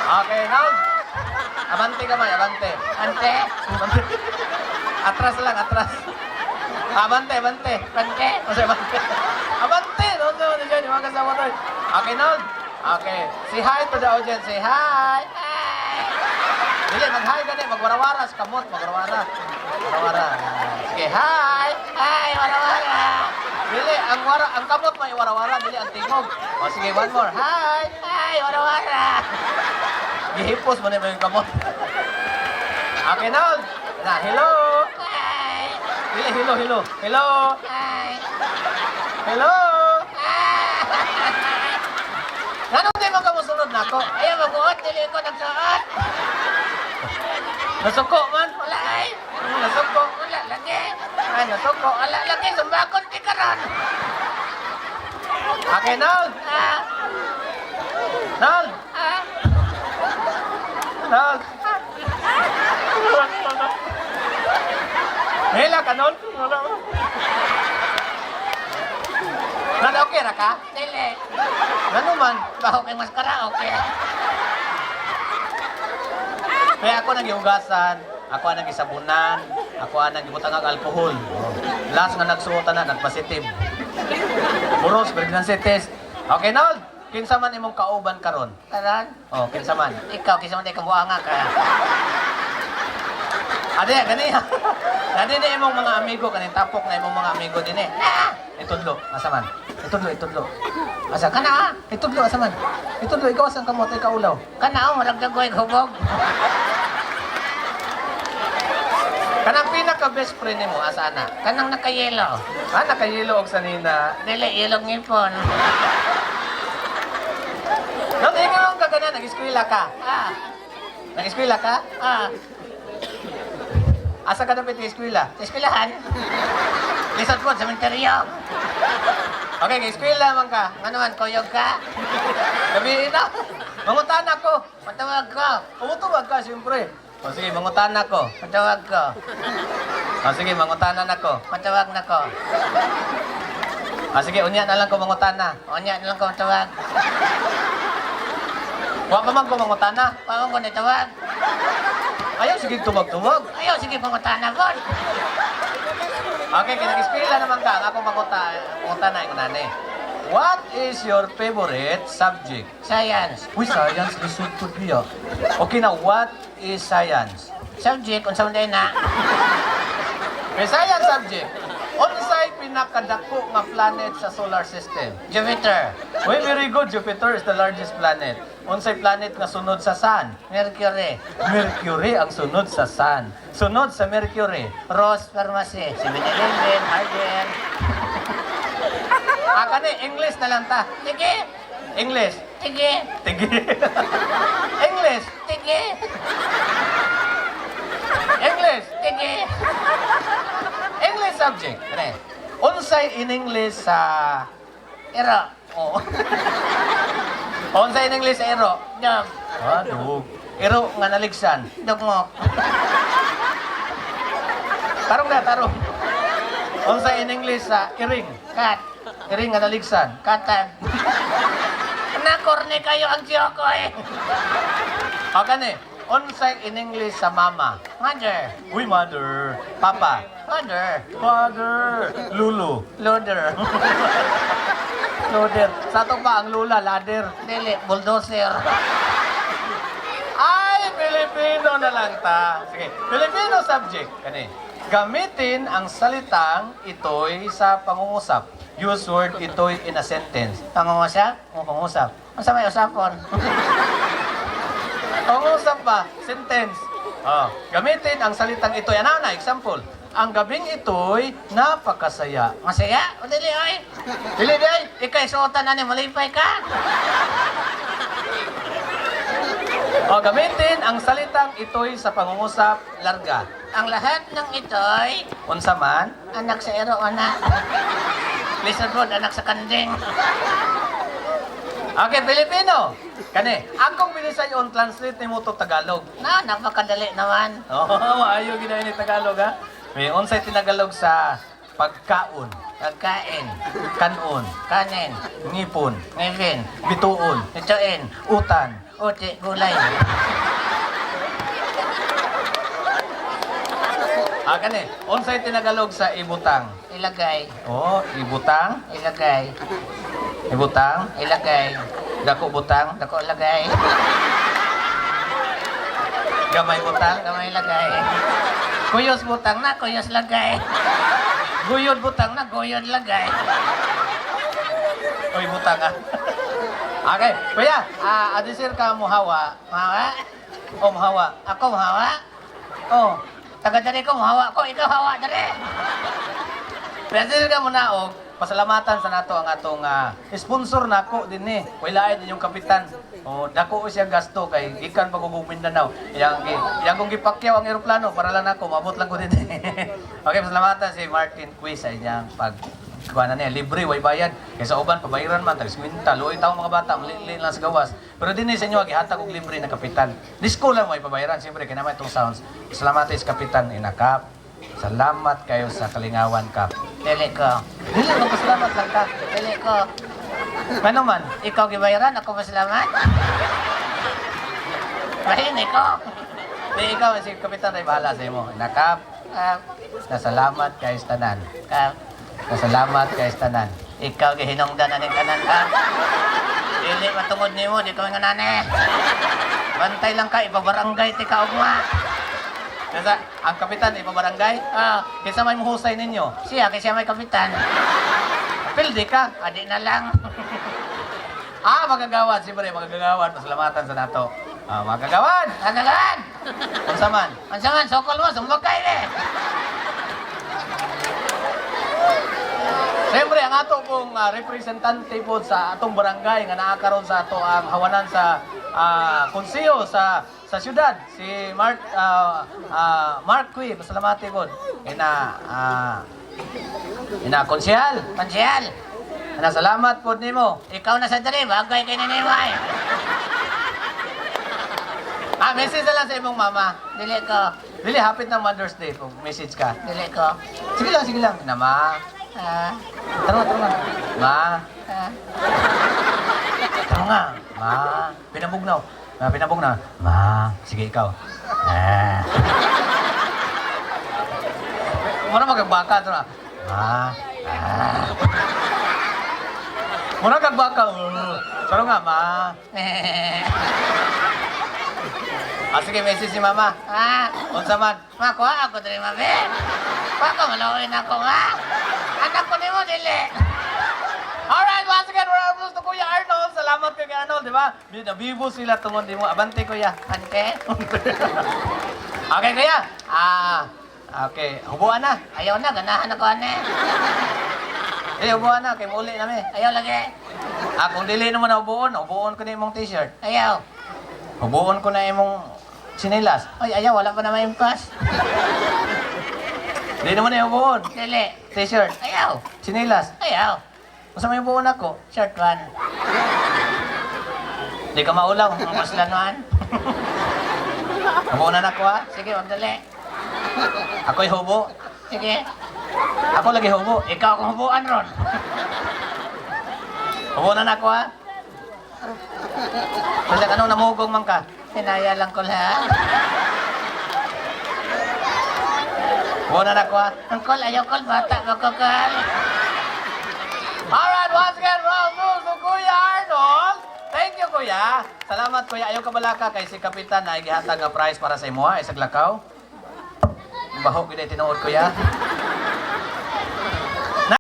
Okay, now. Abante ka man, abante. Ante. Atras lang, atras. Abante, abante. Ante. Kasi abante. Abante! Doon naman dyan, yung mga kasama doon. Okay, now. Okay. Say hi to the audience. Say hi. Dili, mag-hi ka din. Magwarawara sa kamot. Magwarawara. Warawara. Sige, hi. Ay, wala-wala. Dili, ang kamot may warawara. Dili, ang tingog. O, sige, one more. Hi. Ay, wala-wala. Gihipos mo na yung kamot. Okay, now. Na, hello. Ay. Dili, hello, hello. Hello. Ay. Hello. Ah. Ganun din mga kamusunod na ako. Ayaw mag-uot, dili ko nagsuot. Nasuko man. Wala ay. Nasuko. Wala lagi. Ay, nasuko. Wala lagi, sumbakon di karon. Okay, now. Ah. Now. Ah. Now. Hela ka nun? Nada, okay ra ka? Dili. Ano man? Baho kay mas karaoke. Kaya ako nagihugasan, ako ang nagisabunan, ako ang nagibutang ang alkohol. Last nga nagsuotan na, nagpositive. Puros, pregnancy test. Okay, Nold. Kinsa man imong kauban karon? Karon, Oh, kinsa man. ikaw kisa man di kabuanga ka. Ade, gani. Gani ni imong mga amigo kaning tapok na imong mga amigo din eh. Ah. Itudlo, asa man? Itudlo. Asa Kana, Itudlo, asa man? Itudlo, ikaw asang kamot, ikaw ulaw. kana o marag dagoy hubog. Kanang pinaka best friend nimo asa na? Kanang nakayelo. Ah, nakayilo og sanina. Dili ilong ngipon. No, tingnan mo kagana, nag-eskwela ka. Ah. Nag-eskwela ka? Ah. Asa ka dapat eskwela? Sa eskwelahan. Lisod po, sementeryo. Okay, eskwela man ka. Ano man, kuyog ka? Gabi na. Mangutan ako. Matawag ko. Umutuwag ka, siyempre. O sige, mangutan ako. Matawag ko. O sige, mangutanan ako. Matawag na ko. O sige, unya na lang ko mangutana. Onya na lang ko matawag. Wa pa man ko mangutana. Pawang ko natawag. Ayaw, sige, tumag-tumag. Ayaw, sige pangutana ko. Okay, kinag-eskwela naman ka. Ako mangutana yung nani. What is your favorite subject? Science. Uy, science, lisod po niya. Okay na, what is science? Subject, kung saan din na. May science subject. Unsay pinakadako nga planet sa solar system? Jupiter. Uy, very good. Jupiter is the largest planet. Unsay planet nga sunod sa Sun? Mercury. Mercury ang sunod sa Sun. Sunod sa Mercury. Rose Pharmacy. 7-Eleven, Harden. Ni, English na lang ta. Sige. English. Sige. Tigi. English. Sige. English. Sige. English subject. Kani. Unsay in English sa... Ero. Oh. Unsay in English sa ero? Dog. Ah, dug. Ero nga naligsan. Dugmok. Tarong na, tarong. Unsay in English sa iring? Cat. Iring nga naligsan. Katan. Nakorne kayo ang joke ko eh. O kani. Unsay in English sa mama? Mother. Uy, mother. Papa. Father. Father. Lulu. Loader. Loader. Sa to pa ang lula, ladder. Dili. Bulldozer. Ay, Filipino na lang ta. Sige, Filipino subject. Kani. Gamitin ang salitang ito'y sa pangungusap. Use word ito'y in a sentence. Pangungusap? O, pangungusap. Ang sa may usapon. Pangungusap ba? Sentence. Oh, gamitin ang salitang ito'y. Ano na? Example. Ang gabing ito'y napakasaya. Masaya? O dili oy. Dili, day. Ikay suotan na ni malipay ka. O, gamitin ang salitang ito'y sa pangungusap. Larga. Ang lahat ng ito'y Unsa man? anak sa ero, anak. Listen Road, anak sa kanding. Okay, Filipino. Kani, akong binisayon translate ni mo to Tagalog. Na, napakadali naman. Oh, maayo gina ni Tagalog ha. May unsay tinagalog sa pagkaon, Pagkain, kanon, kanin, ngipon, ngipin, bituon, ituin, utan, Uti, gulay. Kani, unsay tinagalog sa ibutang? Ilagay. Oh, ibutang, Ilagay. ibutang, Ilagay. dako butang, Dako lagay. gamay butang, Kamay lagay. Kuyos butang na, kuyos lagay. Guyod butang na, guyod lagay. oy butang ah. Okay, kuya, adisir ka muhawa. Mahawa? O muhawa. Ako mahawa? Oh, Taga dari ko mahawa ko, ikaw hawa dari. adisir ka muna og pasalamatan sa nato ang atong sponsor nako dinhi. Wala din yung kapitan. Oh, dako siya gasto kay gikan pa ko Mindanao. Yang kong gipakyaw ang eroplano para lang nako mabot lang ko dinhi. Okay, pasalamatan si Martin Quiz sa iyang pag kuha na niya, libre, way bayad. Kaysa uban, pabayaran man, tagisminta, luoy taong mga bata, maliliit lang sa gawas. Pero din sa inyo, gihatag og libre na kapitan. Disco lang may pabayaran, siyempre, kaya naman itong sounds. Salamat is kapitan, inakap. Salamat kayo sa Kalingawan Cup. Dili ko. Dili, magpasalamat lang ka. Dili ko. Ano man? Ikaw gibayaran, ako masalamat. Mahini ko. Di ikaw, si kapitan ay bahala sa imo. Inakap, nasalamat kayo sa tanan. Nasalamat kayo sa tanan. Ikaw gihinungdan na ng kanan ka. Dili matungod nimo, di ko nga nane. Bantay lang ka, ibabarangay ti ka ugma. Kasi ang kapitan, ipabarangay. Kaysa may muhusay ninyo. Siya, kasi may kapitan. Pildi ka. Adi na lang. Magagawad. Siyempre, magagawad. Pasalamatan sa nato. Magagawad. Nagalaan! Unsa man. Ang saman, sokol mo, sumbagay eh. Siyempre, ang ato pong representante po sa atong barangay nga naakaroon sa ato ang hawanan sa konseyo sa syudad, si Mark Cui, pasalamati po. Konsehal. Pansiyal, Salamat po nimo. ikaw na sa dali, bagay kay nanimay. Message na lang sa imong mama. Dili ko, Dili, hapit ng Mother's Day kung message ka. dili ko. Sige lang, sige lang. Ma. Tara nga. Ma. Tara nga. Ma. Pinabugnaw. Pinabugnaw. Ma. Sige, ikaw. Muna magagbaka. Tara. Ma. Muna kagbaka. Tara nga, ma. Sige, message si mama. Unsa man. Makuha ako dali mabe. Baka malawin ako nga. Anak ko ni mo, dili. Alright, once again, we're applause to Kuya Arnold. Salamat kay Arnold, di ba? Nabibo sila tungod di mo. Abante, Kuya. Ante, Okay, Kuya. Okay. Hubuan na. ayaw na, ganahan ako ane. Hubuan na. Kay muli namin. Ayaw lagi. Kung dili naman na hubuon ko na imong t-shirt. Ayaw. Hubuon ko na imong sinelas. Ay, ayaw, wala pa naman yung pas. Dili naman na hubuon. Dili. T-shirt. Ayaw. Sinelas. Ayaw. Masa may hubuon ako? Short one. Di ka maulaw. Ang maslanuan. Hubuon na ako, ha? Sige, magdali. Ako'y hubo. Sige. Ako lagi hubo. Ikaw kung hubuan ron. Hubuon na ako, ha? Kasi anong namugong man ka? Hinaya lang ko lahat. Hubuon na ako, ha? Ang call, ayaw call, bata, magkakal. Alright, once again, round two to Kuya Arnold. Thank you, Kuya. Salamat, Kuya. Ayaw ka balaka kay si Kapitan na igihatag nga prize para sa imo, ha? Isag lakaw. Baho, gina tinuod, Kuya.